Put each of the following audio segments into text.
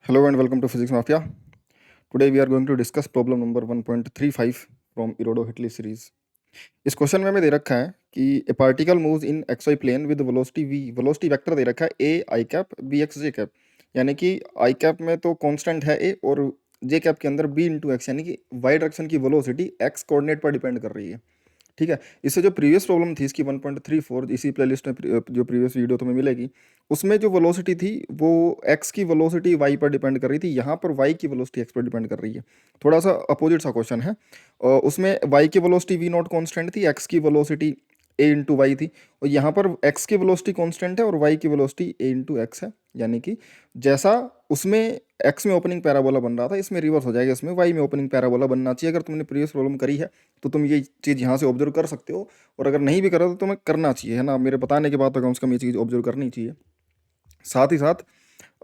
Hello and welcome to Physics Mafia. Today we are going to discuss problem number 1.35 from Irodo-Hitley series. इस question में हमें दे रखा है कि a particle moves in x y plane with velocity v, velocity vector दे रखा है a i cap b x j कैप, यानी कि आई कैप में तो कांस्टेंट है a और j कैप के अंदर b इंटू एक्स, यानी कि y डायरेक्शन की वेलोसिटी x कोऑर्डिनेट पर डिपेंड कर रही है। ठीक है, इससे जो प्रीवियस प्रॉब्लम थी इसकी 1.34 इसी प्लेलिस्ट में जो प्रीवियस वीडियो तुम्हें मिलेगी उसमें जो वेलोसिटी थी वो x की वेलोसिटी y पर डिपेंड कर रही थी, यहाँ पर y की वेलोसिटी x पर डिपेंड कर रही है। थोड़ा सा अपोजिट सा क्वेश्चन है और उसमें y की वेलोसिटी v नॉट कॉन्स्टेंट थी, x की वेलोसिटी a इंटू वाई थी, और यहाँ पर x की वेलोसिटी कॉन्स्टेंट है और y की वेलोसिटी a इंटू एक्स है। यानी कि जैसा उसमें x में ओपनिंग पैराबोला बन रहा था इसमें रिवर्स हो जाएगा, इसमें y में ओपनिंग पैराबोला बनना चाहिए। अगर तुमने प्रीवियस प्रॉब्लम करी है तो तुम ये चीज़ यहाँ से ऑब्जर्व कर सकते हो, और अगर नहीं भी करा तो तुम्हें करना चाहिए, है ना। मेरे बताने के बाद तो कम से कम ये चीज़ ऑब्जर्व करनी चाहिए। साथ ही साथ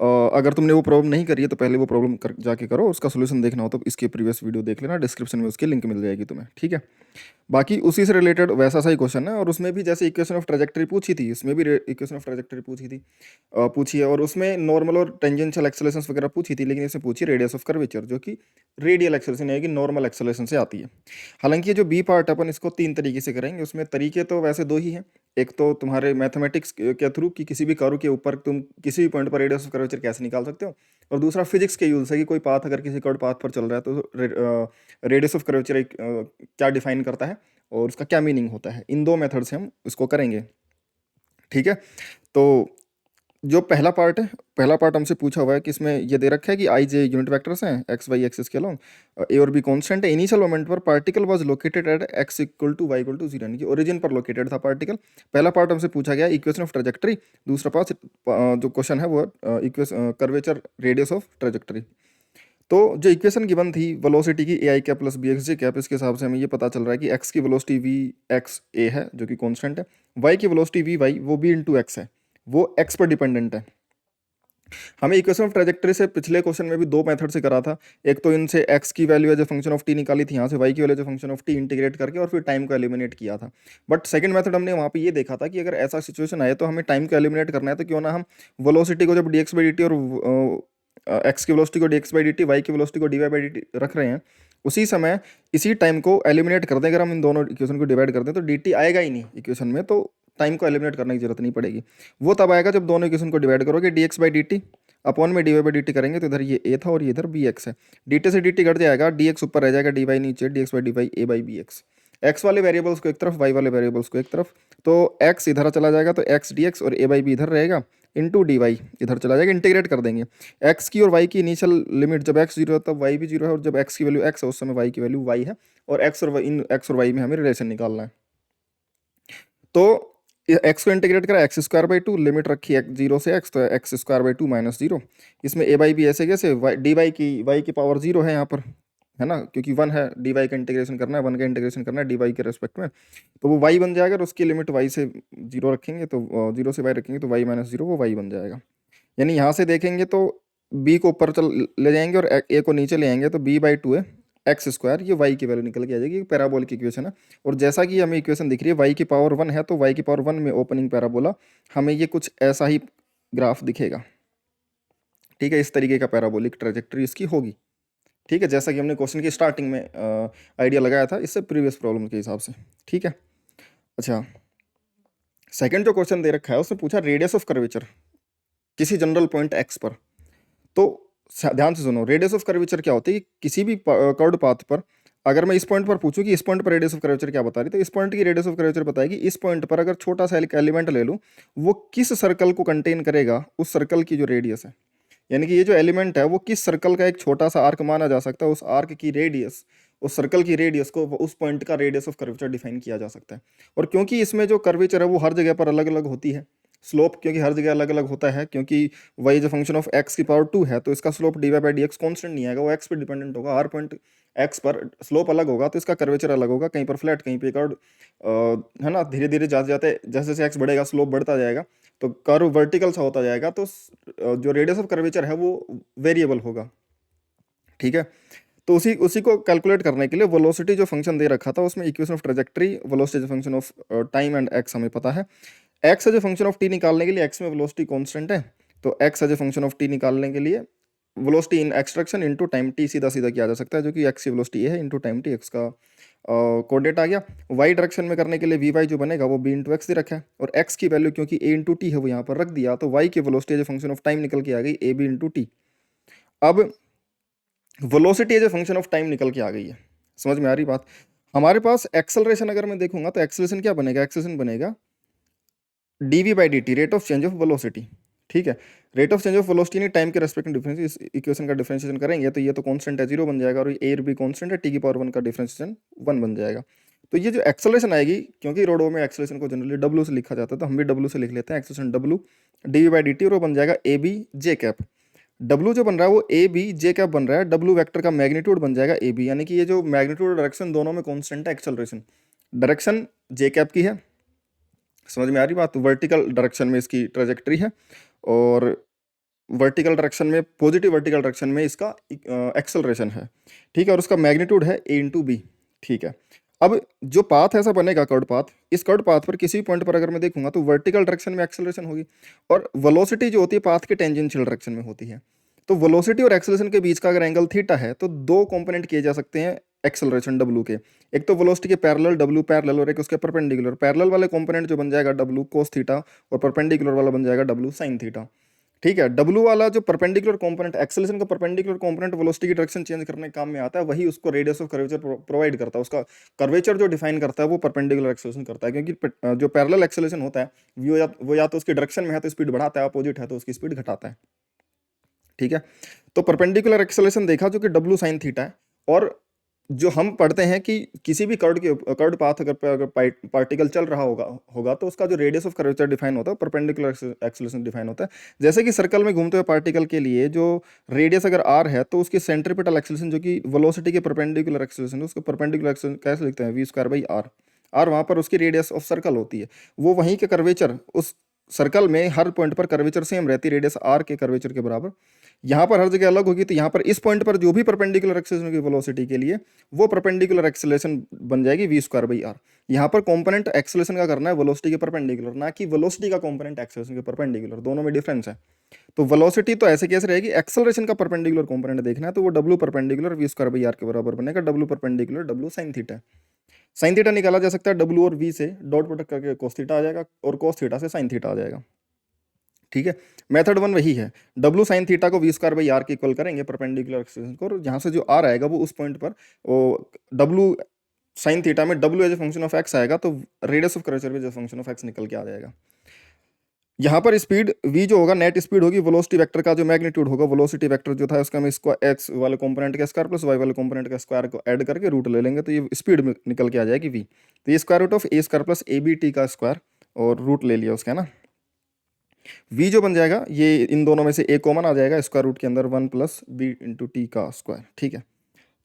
अगर तुमने वो प्रॉब्लम नहीं करी है तो पहले वो प्रॉब्लम कर जाके करो, उसका सोल्यूशन देखना हो तो इसके प्रीवियस वीडियो देख लेना, डिस्क्रिप्शन में उसकी लिंक मिल जाएगी तुम्हें। ठीक है, बाकी उसी से रिलेटेड वैसा सा ही क्वेश्चन है, और उसमें भी जैसे इक्वेशन ऑफ ट्रेजेक्टरी पूछी थी इसमें भी इक्वेशन ऑफ ट्रेजेक्टरी पूछी है, और उसमें नॉर्मल और टेंजेंशियल एक्सेलरेशन वगैरह पूछी थी, लेकिन इसमें पूछी रेडियस ऑफ कर्वेचर जो कि रेडियल एक्सेलरेशन यानी कि नॉर्मल एक्सेलरेशन से आती है। हालांकि ये जो बी पार्ट अपन इसको 3 तरीके से करेंगे, उसमें तरीके तो वैसे 2 ही हैं। एक तो तुम्हारे मैथमेटिक्स के थ्रू कि किसी भी कर्व के ऊपर तुम किसी भी पॉइंट पर रेडियस ऑफ कर्वेचर कैसे निकाल सकते हो, और दूसरा फिजिक्स के यूज है कि कोई पाथ अगर किसी कर्व पाथ पर चल रहा है तो रेडियस ऑफ कर्वेचर एक क्या डिफाइन करता है और उसका क्या मीनिंग होता है। इन 2 मेथड से हम इसको करेंगे। ठीक है, तो जो पहला पार्ट है, पहला पार्ट हमसे पूछा हुआ है कि इसमें ये दे रखा है कि आई जे यूनिट वेक्टर्स हैं एक्स वाई एक्सिस के अलोंग, ए और बी कांस्टेंट है। इनिशियल मोमेंट पर particle was located at x equal to y equal to 0, यानी कि ओरिजिन पर लोकेटेड था पार्टिकल। पहला पार्ट हमसे पूछा गया इक्वेशन ऑफ ट्रेजेक्टरी, दूसरा पार्ट जो क्वेश्चन है वो equation curvature radius of trajectory. तो जो इक्वेशन गिवन थी वेलोसिटी की ए i cap plus B x J cap, इसके हिसाब से हमें ये पता चल रहा है कि एक्स की वेलोसिटी वी एक्स ए है जो कि कांस्टेंट है, वाई की वेलोसिटी वी वाई वो बी इंटू एक्स है, वो एक्स पर डिपेंडेंट है। हमें इक्वेशन ऑफ ट्रेजेक्टरी से पिछले क्वेश्चन में भी 2 मेथड से करा था। एक तो इनसे x की value as a function of t निकाली थी, यहाँ से y की value as a function of t integrate करके और फिर टाइम को एलिमिनेट किया था। बट सेकंड मेथड हमने वहाँ पे ये देखा था कि अगर ऐसा सिचुएशन आए तो हमें टाइम को एलिमिनेट करना है तो क्यों ना हम वेलोसिटी को जब dx बाई dt और x की वेलोसिटी को dx बाई dt, y की वेलोसिटी को dy बाई dt रख रहे हैं, उसी समय इसी टाइम को एलिमिनेट कर दें। अगर हम इन दोनों इक्वेशन को डिवाइड कर दें तो dt आएगा ही नहीं इक्वेशन में, तो टाइम को एलिमिनेट करने की जरूरत नहीं पड़ेगी। वो तब आएगा जब दोनों इक्वेशन को डिवाइड करोगे, dx बाई dt अपॉन में dy बाई dt करेंगे तो इधर ये a था और ये इधर bx है, dt से dt कट जाएगा, dx ऊपर रह जाएगा, dy नीचे, dx by dy a by bx। x वाले वेरिएबल्स को एक तरफ, y वाले वेरिएबल्स को एक तरफ, तो x इधर चला जाएगा तो x dx और a बाई b इधर रहेगा, इंटू डी वाई इधर चला जाएगा, इंटीग्रेट कर देंगे। x की और y की इनिशियल लिमिट जब x 0 है तब y भी 0 है, और जब x की वैल्यू x है उस समय y की वैल्यू y है, और x और y, इन x और y में हमें रिलेशन निकालना है। तो एक्स को इंटीग्रेट करा एक्स स्क्वायर बाई 2, लिमिट रखी है 0 से x तो एक्स स्क्वायर बाई 2 माइनस 0। इसमें a बाई बी ऐसे कैसे, डी वाई की y की पावर 0 है यहाँ पर, है ना, क्योंकि 1 है, डी वाई का इंटीग्रेशन करना है, 1 का इंटीग्रेशन करना है डी वाई के रेस्पेक्ट में, तो वो y बन जाएगा, और उसकी लिमिट y से 0 रखेंगे तो 0 से y रखेंगे तो y माइनस 0 वो y बन जाएगा। यानी यहाँ से देखेंगे तो b को ऊपर चल ले जाएंगे और a को नीचे ले आएंगे तो b बाई 2 है एक्स स्क्वायर, ये y की वैल्यू निकल के आ जाएगी, पैराबोलिक इक्वेशन है। और जैसा कि हमें इक्वेशन दिख रही है y की पावर 1 है तो y की पावर 1 में ओपनिंग पैराबोला, हमें ये कुछ ऐसा ही ग्राफ दिखेगा। ठीक है, इस तरीके का पैराबोलिक ट्रेजेक्टरी इसकी होगी। ठीक है, जैसा कि हमने क्वेश्चन की स्टार्टिंग में आइडिया लगाया था इससे प्रीवियस प्रॉब्लम के हिसाब से। ठीक है, अच्छा, सेकंड जो क्वेश्चन दे रखा है उसने पूछा रेडियस ऑफ कर्वेचर किसी जनरल पॉइंट एक्स पर। तो ध्यान से सुनो, रेडियस ऑफ कर्वेचर क्या होती है, किसी भी कर्व्ड पाथ पर अगर मैं इस पॉइंट पर पूछूं कि इस पॉइंट पर रेडियस ऑफ कर्वेचर क्या बता रही, तो इस पॉइंट की रेडियस ऑफ कर्वेचर बताएगी इस पॉइंट पर अगर छोटा सा एलिमेंट ले लूं वो किस सर्कल को कंटेन करेगा, उस सर्कल की जो रेडियस है, यानी कि ये जो एलिमेंट है वो किस सर्कल का एक छोटा सा आर्क माना जा सकता है, उस आर्क की रेडियस, उस सर्कल की रेडियस को उस पॉइंट का रेडियस ऑफ कर्वेचर डिफाइन किया जा सकता है। और क्योंकि इसमें जो कर्वेचर है वो हर जगह पर अलग अलग होती है, स्लोप क्योंकि हर जगह अलग अलग होता है, क्योंकि वही जो फंक्शन ऑफ एक्स की पावर 2 है तो इसका slope d y by d x constant नहीं आएगा, वो एक्स पे डिपेंडेंट होगा। हर पॉइंट एक्स पर स्लोप अलग होगा तो इसका कर्वेचर अलग होगा, कहीं पर फ्लैट कहीं पे कर्व, है ना। धीरे धीरे जाते जाते जैसे जैसे एक्स बढ़ेगा स्लोप बढ़ता जाएगा तो कर्व वर्टिकल सा होता जाएगा, तो जो रेडियस ऑफ कर्वेचर है वो वेरिएबल होगा। ठीक है, तो उसी उसी को कैलकुलेट करने के लिए वेलोसिटी जो फंक्शन दे रखा था उसमें equation of trajectory, velocity function of time and x हमें पता है। X as a function of t निकालने के लिए एक्स में वेलोसिटी कांस्टेंट है, तो x as a function of t निकालने के लिए velocity in x direction into time t सीधा सीधा किया जा सकता है, जो कि एक्स की वेलोसिटी है इनटू टाइम टी, एक्स का कोऑर्डिनेट आ गया। वाई डायरेक्शन में करने के लिए वी वाई जो बनेगा वो बी इंटू एक्स दे रखा है, और एक्स की वैल्यू क्योंकि ए इंटू टी है वो यहाँ पर रख दिया, तो वाई की velocity as a function of time निकल के आ गई ए बी इंटू टी। अब velocity as a function of time निकल के आ गई है, समझ में आ रही बात। हमारे पास एक्सेलरेशन अगर मैं देखूंगा तो एक्सेलरेशन क्या बनेगा, एक्सेलरेशन बनेगा dv by d T, rate of change of velocity. ठीक है, rate of change of velocity नहीं टाइम के रेस्पेक्ट में डिफरेंस, इस इक्वेशन का डिफरेंशिएशन करेंगे तो ये तो कांस्टेंट है 0 बन जाएगा, और ये भी कांस्टेंट है टी की पावर 1 का डिफरेंशिएशन 1 बन जाएगा। तो ये जो एक्सेलरेशन आएगी, क्योंकि रोडो में एक्सेलरेशन को जनरली डब्ल्यू से लिखा जाता है तो हम भी डब्ल्यू से लिख लेते हैं, एक्सेलरेशन डब्ल्यू d v by d t, और वो बन जाएगा ए बी जे कैप। डब्ल्यू जो बन रहा है वो ए बी जे कैप बन रहा है, डब्ल्यू वेक्टर का मैग्नीट्यूड बन जाएगा ए बी, यानी कि ये जो मैग्नीट्यूड और डायरेक्शन दोनों में कांस्टेंट है एक्सेलरेशन। डायरेक्शन जे कैप की है, समझ में आ रही बात। वर्टिकल डायरेक्शन में इसकी ट्रेजेक्ट्री है, और वर्टिकल डायरेक्शन में, पॉजिटिव वर्टिकल डायरेक्शन में इसका एक्सेलरेशन है। ठीक है, और उसका मैग्नीट्यूड है ए इंटू बी। ठीक है, अब जो पाथ ऐसा बनेगा कर्ड पाथ, इस कर्ड पाथ पर किसी पॉइंट पर अगर मैं देखूंगा तो वर्टिकल डायरेक्शन में एक्सेलरेशन होगी, और वेलोसिटी जो होती है पाथ के टेंजेंशियल डायरेक्शन में होती है। तो वेलोसिटी और एक्सेलरेशन के बीच का अगर एंगल थीटा है तो दो कंपोनेंट किए जा सकते हैं एक्सेलरेशन डब्ल्यू के, एक तो वेलोसिटी के पैरेलल डब्ल्यू पैरेलल, और एक उसके परपेंडिकुलर। पैरेलल वाले कंपोनेंट जो बन जाएगा डब्ल्यू कोस थीटा, और परपेंडिकुलर वाला बन जाएगा डब्ल्यू साइन थीटा। ठीक है, डब्ल्यू वाला जो परपेंडिकुलर कंपोनेंट, एक्सेलरेशन का परपेंडिकुलर कंपोनेंट वेलोसिटी की डायरेक्शन चेंज करने के काम में आता है, वही उसको रेडियस ऑफ कर्वेचर प्रोवाइड करता है। उसका कर्वेचर जो डिफाइन करता है वो परपेंडिकुलर एक्सेलरेशन करता है, क्योंकि जो पैरेलल एक्सेलरेशन होता है वो या तो उसकी डायरेक्शन में है तो स्पीड बढ़ाता है, अपोजिट है तो उसकी स्पीड घटाता है। ठीक है, तो परपेंडिकुलर एक्सेलरेशन देखा जो कि डब्ल्यू साइन थीटा है, और जो हम पढ़ते हैं कि किसी भी कर्ड पाथ अगर पार्टिकल चल रहा होगा तो उसका जो रेडियस ऑफ कर्वेचर डिफाइन होता है परपेंडिकुलर एक्सेलरेशन डिफाइन होता है। जैसे कि सर्कल में घूमते हुए पार्टिकल के लिए जो रेडियस अगर आर है तो उसकी सेंट्रीपिटल एक्सेलरेशन जो कि वेलोसिटी के परपेंडिकुलर एक्सेलरेशन है, उसको परपेंडिकुलर एक्सेलरेशन कैसे लिखते हैं, v square by r. R वहाँ पर उसकी रेडियस ऑफ सर्कल होती है, वो वहीं के कर्वेचर, उस सर्कल में हर पॉइंट पर कर्वेचर सेम रहती है, रेडियस आर के कर्वेचर के बराबर। यहाँ पर हर जगह अलग होगी, तो यहाँ पर इस पॉइंट पर जो भी परपेंडिकुलर एक्सेलरेशन की वेलोसिटी के लिए वो परपेंडिकुलर एक्सेलरेशन बन जाएगी वी स्क्वायर बाई आर। यहाँ पर कंपोनेंट एक्सेलरेशन का करना है वेलोसिटी के परपेंडिकुलर, ना कि वेलोसिटी का कंपोनेंट एक्सेलरेशन के परपेंडिकुलर, दोनों में डिफरेंस है। तो वेलोसिटी तो ऐसे कैसे रहेगी, एक्सेलरेशन का परपेंडिकुलर कंपोनेंट देखना है तो वो W perpendicular V square by are के बराबर बनेगा, W perpendicular W sine theta. Sine theta निकाला जा सकता है डब्ल्यू और वी से, डॉट प्रोडक्ट करके कोस थीटा आ जाएगा, और कोस थीटा से साइन थीटा आ जाएगा। ठीक है, मेथड 1 वही है, डब्ल्यू साइन थीटा को वी स्क्वायर बाई आर के इक्वल करेंगे परपेंडिकुलर एक्सेलरेशन को, और जहाँ से जो आर आएगा वो उस पॉइंट पर वो डब्ल्यू साइन थीटा में डब्ल्यू as a function of x आएगा, तो radius of curvature as a function of x निकल के आ जाएगा। यहाँ पर स्पीड v जो होगा नेट स्पीड होगी, वेलोसिटी वेक्टर का जो मैग्नीट्यूड होगा, वेलोसिटी वेक्टर जो था उसका हम इसको x वाले कंपोनेंट का स्क्वायर प्लस y वाले कंपोनेंट का स्क्वायर को ऐड करके रूट ले लेंगे, तो ये स्पीड में निकल के आ जाएगी v। तो ये square root of a square plus a b t का स्क्वायर, और रूट ले लिया उसका ना। v जो बन जाएगा ये इन दोनों में से a कॉमन आ जाएगा स्क्वायर रूट के अंदर, 1 प्लस बी इंटू टी का स्क्वायर। ठीक है,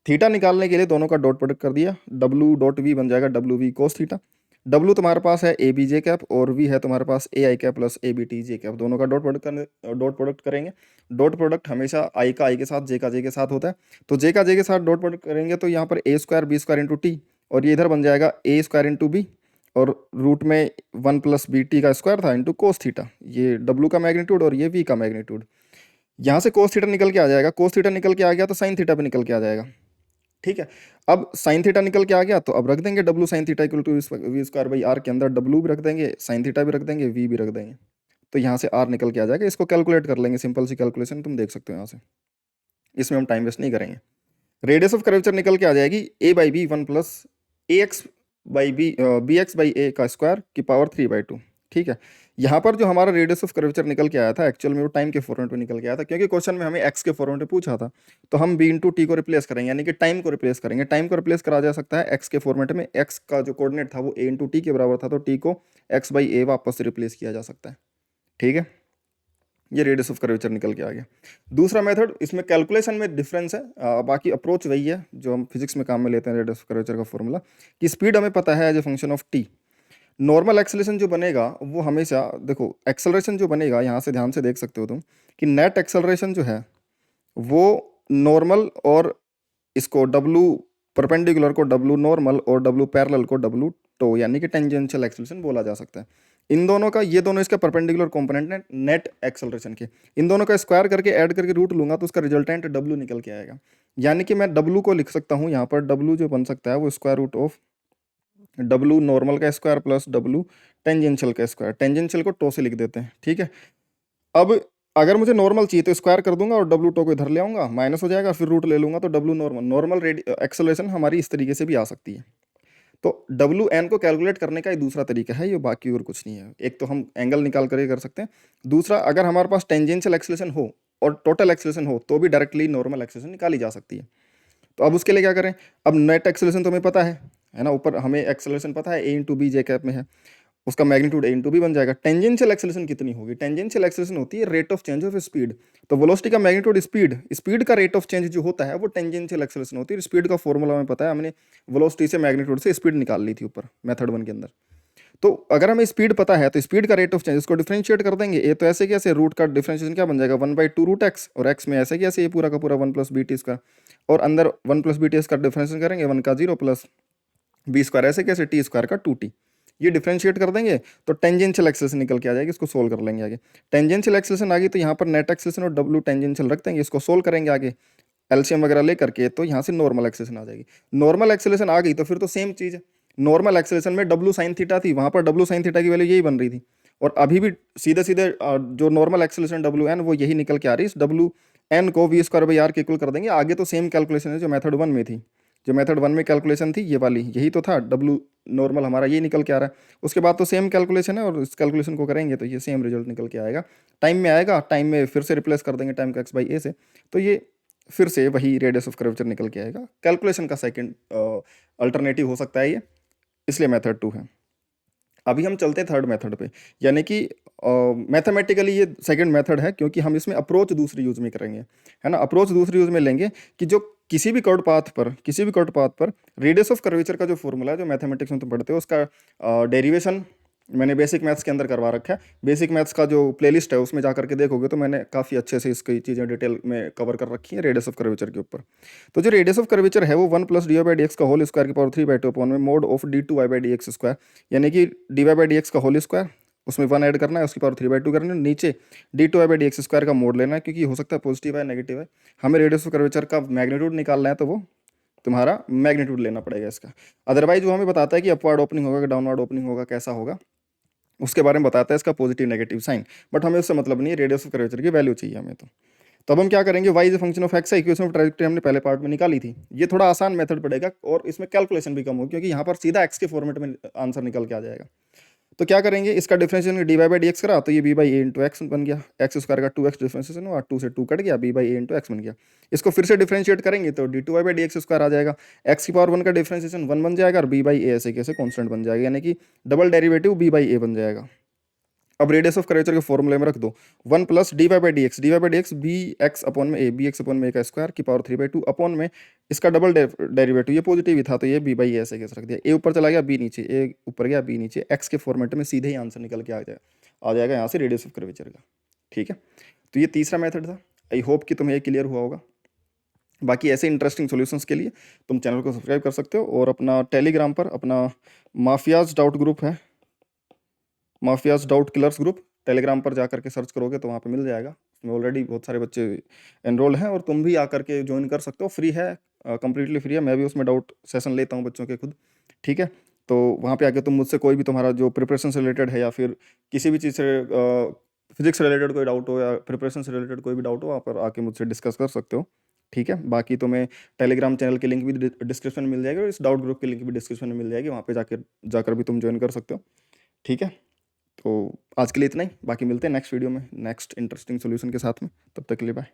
थीटा निकालने के लिए दोनों का डॉट प्रोडक्ट कर दिया, डब्ल्यू डॉट वी बन जाएगा डब्ल्यू वी कोस थीटा। डब्ल्यू तुम्हारे पास है ए बी जे कैप, और वी है तुम्हारे पास a i cap plus a b t j cap, दोनों का डॉट प्रोडक्ट करेंगे। डॉट प्रोडक्ट हमेशा आई का आई के साथ, जे का जे के साथ होता है, तो जे का जे के साथ डॉट प्रोडक्ट करेंगे तो यहाँ पर a square b square into t, और ये इधर बन जाएगा ए स्क्वायर इंटू बी, और रूट में 1 प्लस बी टी का स्क्वायर था इंटू कोस थीटा, ये डब्ल्यू का मैग्नीट्यूड और ये वी का मैग्नीट्यूड। यहाँ से कोस थीटा निकल के आ जाएगा, कोस थीटा निकल के आ गया तो साइन थीटा भी निकल के आ जाएगा। ठीक है, अब साइन थीटा निकल के आ गया तो अब रख देंगे डब्ल्यू sine theta equal to v square by are के अंदर डब्ल्यू भी रख देंगे, साइन थीटा भी रख देंगे, वी भी रख देंगे, तो यहाँ से आर निकल के आ जाएगा। इसको कैलकुलेट कर लेंगे, सिंपल सी कैलकुलेशन तुम देख सकते हो यहाँ से, इसमें हम टाइम वेस्ट नहीं करेंगे। रेडियस ऑफ कर्वेचर निकल के आ जाएगी a by b 1 plus a x by b x by a का स्क्वायर की पावर 3/2। ठीक है, यहाँ पर जो हमारा रेडियस ऑफ कर्वेचर निकल के आया था एक्चुअल में वो टाइम के फॉर्मेट में निकल के आया था, क्योंकि क्वेश्चन में हमें एक्स के फॉर्मेट में पूछा था, तो हम बी इंटू टी को रिप्लेस करेंगे, यानी कि टाइम को रिप्लेस करेंगे। टाइम को रिप्लेस करा जा सकता है एक्स के फॉर्मेट में, एक्स का जो कोऑर्डिनेट था वो ए इंटू टी के बराबर था, तो टी को एक्स बाई ए वापस से रिप्लेस किया जा सकता है। ठीक है, ये रेडियस ऑफ कर्वेचर निकल के आ गया। दूसरा मेथड, इसमें कैलकुलेशन में डिफरेंस है, बाकी अप्रोच वही है जो हम फिजिक्स में काम में लेते हैं, रेडियस ऑफ कर्वेचर का फॉर्मूला, कि स्पीड हमें पता है as a function of t. Normal acceleration जो बनेगा वो हमेशा, देखो एक्सेलरेशन जो बनेगा यहाँ से ध्यान से देख सकते हो तुम कि नेट एक्सेलरेशन जो है वो नॉर्मल, और इसको डब्लू परपेंडिकुलर को डब्लू नॉर्मल और डब्लू पैरेलल को डब्लू टो यानी कि टेंजेंशियल एक्सेलरेशन बोला जा सकता है। इन दोनों का, ये दोनों इसका परपेंडिकुलर कंपोनेंट है नेट एक्सेलरेशन के, इन दोनों का स्क्वायर करके ऐड करके रूट लूंगा तो उसका रिजल्टेंट डब्ल्यू निकल के आएगा। यानी कि मैं डब्ल्यू को लिख सकता हूँ यहाँ पर, डब्ल्यू जो बन सकता है वो स्क्वायर रूट ऑफ डब्ल्यू नॉर्मल का स्क्वायर प्लस डब्ल्यू टेंजेंशियल का स्क्वायर, टेंजेंशियल को टो से लिख देते हैं, ठीक है। अब अगर मुझे नॉर्मल चाहिए तो स्क्वायर कर दूंगा और डब्ल्यू टो को इधर ले आऊंगा, माइनस हो जाएगा, फिर रूट ले लूंगा तो डब्ल्यू नॉर्मल, नॉर्मल एक्सेलरेशन हमारी इस तरीके से भी आ सकती है। तो डब्ल्यू एन को कैलकुलेट करने का ही दूसरा तरीका है ये, बाकी और कुछ नहीं है। एक तो हम एंगल निकाल कर ये कर सकते हैं, दूसरा अगर हमारे पास टेंजेंशियल एक्सेलरेशन हो और टोटल एक्सेलरेशन हो तो भी डायरेक्टली नॉर्मल एक्सेलरेशन निकाली जा सकती है। तो अब उसके लिए क्या करें, अब नेट एक्सेलरेशन तो हमें पता है ना, ऊपर हमें एक्सेलरेशन पता है ए इंटू बी जे कैप में है, उसका मैग्नीट्यूड ए इंटू बी बन जाएगा। टेंजेंशियल एक्सेलरेशन कितनी होगी, टेंजेंशियल एक्सेलरेशन होती है rate of change of speed. तो वेलोसिटी का मैग्नीट्यूड स्पीड, स्पीड का रेट ऑफ चेंज जो होता है वो टेंजेंशियल एक्सेलरेशन होती है। स्पीड का फॉर्मूला हमें पता है, हमने वेलोसिटी से मैग्नीट्यूड से स्पीड निकाल ली थी ऊपर मेथड 1 के अंदर। तो अगर हमें स्पीड पता है तो स्पीड का रेट ऑफ चेंज, इसको डिफरेंशिएट कर देंगे। ए तो ऐसे कैसे, रूट का डिफरेंशिएशन क्या बन जाएगा 1/2 रूट एक्स, और एक्स में ऐसे कैसे ये पूरा का पूरा 1 प्लस बी टी स्क्वायर, और अंदर 1 plus b t square differentiation करेंगे 1 का 0 प्लस बी स्क्वायर ऐसे कैसे टी स्क्वायर का 2t, ये डिफरेंशिएट कर देंगे तो टेंजेंशियल एक्सेलरेशन निकल के आ जाएगी। इसको सोल्व कर लेंगे आगे, टेंजेंशियल एक्सेलरेशन आ गई तो यहाँ पर नेट एक्सेलरेशन और डब्ल्यू टेंजेंशियल रख देंगे, इसको सोल्व करेंगे आगे एलसीएम वगैरह ले करके, तो यहाँ से नॉर्मल एक्सेलरेशन आ जाएगी। नॉर्मल एक्सेलरेशन आ गई तो फिर तो सेम चीज़ है, नॉर्मल एक्सेलरेशन में डब्ल्यू साइन थीटा थी, वहाँ पर डब्ल्यू साइन थीटा की वैल्यू यही बन रही थी, और अभी भी सीधे सीधे जो नॉर्मल एक्सेलरेशन डब्ल्यू एन वो यही निकल के आ रही है। इस डब्ल्यू एन को वी स्क्वायर बाई आर के इक्वल कर देंगे। आगे तो सेम कैलकुलेशन है जो मेथड 1 में थी, जो मेथड 1 में कैलकुलेशन थी ये वाली, यही तो था, डब्ल्यू नॉर्मल हमारा ये निकल के आ रहा है। उसके बाद तो सेम कैलकुलेशन है और इस कैलकुलेशन को करेंगे तो ये सेम रिजल्ट निकल के आएगा। टाइम में आएगा, टाइम में फिर से रिप्लेस कर देंगे टाइम को एक्स बाई ए से, तो ये फिर से वही रेडियस ऑफ कर्वेचर निकल के आएगा। कैलकुलेशन का सेकंड अल्टरनेटिव हो सकता है ये, इसलिए मेथड 2 है। अभी हम चलते हैं थर्ड मेथड पे, यानी कि मैथमेटिकली ये सेकंड मेथड है क्योंकि हम इसमें अप्रोच दूसरी यूज में करेंगे, है ना। अप्रोच दूसरी यूज में लेंगे कि जो किसी भी कर्व पाथ पर रेडियस ऑफ कर्वेचर का जो फॉर्मूला है, जो मैथमेटिक्स में तुम पढ़ते हो, उसका डेरिवेशन मैंने बेसिक मैथ्स के अंदर करवा रखा है। बेसिक मैथ्स का जो प्लेलिस्ट है उसमें जा करके देखोगे तो मैंने काफ़ी अच्छे से इसकी चीज़ें डिटेल में कवर कर रखी है रेडियस ऑफ कर्वेचर के ऊपर। तो जो रेडियस ऑफ कर्वेचर है वो 1 plus d y by d x का होल स्क्वायर की पावर 3/2 अपॉन में mod of d two y by d x square, यानी कि d y by d x का होल स्क्वायर, उसमें 1 ऐड करना है, उसकी पावर 3/2 करनी है, नीचे d two y by d x square का मोड लेना है, क्योंकि हो सकता है पॉजिटिव है नेगेटिव है, हमें रेडियस ऑफ कर्वेचर का मैग्नीट्यूड निकालना है तो वो तुम्हारा मैग्नीट्यूड लेना पड़ेगा इसका। अदरवाइज वो हमें बताता है कि अपवर्ड ओपनिंग होगा कि डाउनवर्ड ओपनिंग होगा, कैसा होगा उसके बारे में बताता है इसका पॉजिटिव नेगेटिव साइन, बट हमें उससे मतलब नहीं है, रेडियस ऑफ कर्वेचर की वैल्यू चाहिए हमें। तो अब हम क्या करेंगे, y is a function of x है, इक्वेशन ऑफ ट्राजेक्टरी हमने पहले पार्ट में निकाली थी, ये थोड़ा आसान मेथड पड़ेगा और इसमें कैलकुलेशन भी कम होगी क्योंकि यहाँ पर सीधा x के फॉर्मेट में आंसर निकल के आ जाएगा। तो क्या करेंगे, इसका differentiation d y by d x करा तो ये b by a into x बन गया, एक्स स्क्वायर का 2x डिफरेंशिएशन हुआ, 2 से 2 कट गया, b by a into x बन गया। इसको फिर से डिफरेंशिएट करेंगे तो d two y by d x square आ जाएगा, एक्स की पावर 1 का डिफरेंशिएशन 1 बन जाएगा और बी बाई ए ऐसे कैसे कॉन्स्टेंट बन जाएगा, यानी कि डबल डेरिवेटिव बी बाई ए बन जाएगा। अब रेडियस ऑफ कर्वेचर के फॉर्मूले में रख दो 1 plus d y by d x b x upon में ए, बी एक्स अपॉन में ए का स्क्वायर की पावर 3/2 अपॉन में इसका डबल डेरिवेटिव, ये पॉजिटिव ही था तो ये बी बाई ए ऐसे कैसे रख दिया, ए ऊपर चला गया बी नीचे, ए ऊपर गया बी नीचे, एक्स के फॉर्मेट में सीधे ही आंसर निकल के आ जाएगा यहाँ से रेडियस ऑफ कर्वेचर का। ठीक है, तो ये तीसरा मेथड था। आई होप कि तुम्हें ये क्लियर हुआ होगा। बाकी ऐसे इंटरेस्टिंग सॉल्यूशंस के लिए तुम चैनल को सब्सक्राइब कर सकते हो और अपना टेलीग्राम पर अपना माफियाज डाउट ग्रुप है, mafias doubt killers group, Telegram पर जा करके सर्च करोगे तो वहाँ पे मिल जाएगा। उसमें ऑलरेडी बहुत सारे बच्चे एनरोल हैं और तुम भी आकर के ज्वाइन कर सकते हो, फ्री है, कंप्लीटली फ्री है। मैं भी उसमें डाउट सेशन लेता हूँ बच्चों के खुद। ठीक है, तो वहाँ पे आके तुम मुझसे कोई भी तुम्हारा जो प्रिपरेशन से रिलेटेड है या फिर किसी भी चीज़ से फिजिक्स से रिलेटेड कोई डाउट हो या प्रिपरेशन से रिलेटेड कोई भी डाउट हो, वहाँ पर आके मुझसे डिस्कस कर सकते हो। ठीक है, बाकी तुम्हें टेलीग्राम चैनल की लिंक भी डिस्क्रिप्शन में मिल जाएगी और इस डाउट ग्रुप की लिंक भी डिस्क्रिप्शन में मिल जाएगी, वहाँ पे जाकर भी तुम ज्वाइन कर सकते हो। ठीक है, तो आज के लिए इतना ही, बाकी मिलते हैं नेक्स्ट वीडियो में नेक्स्ट इंटरेस्टिंग सॉल्यूशन के साथ में, तब तक के लिए बाय।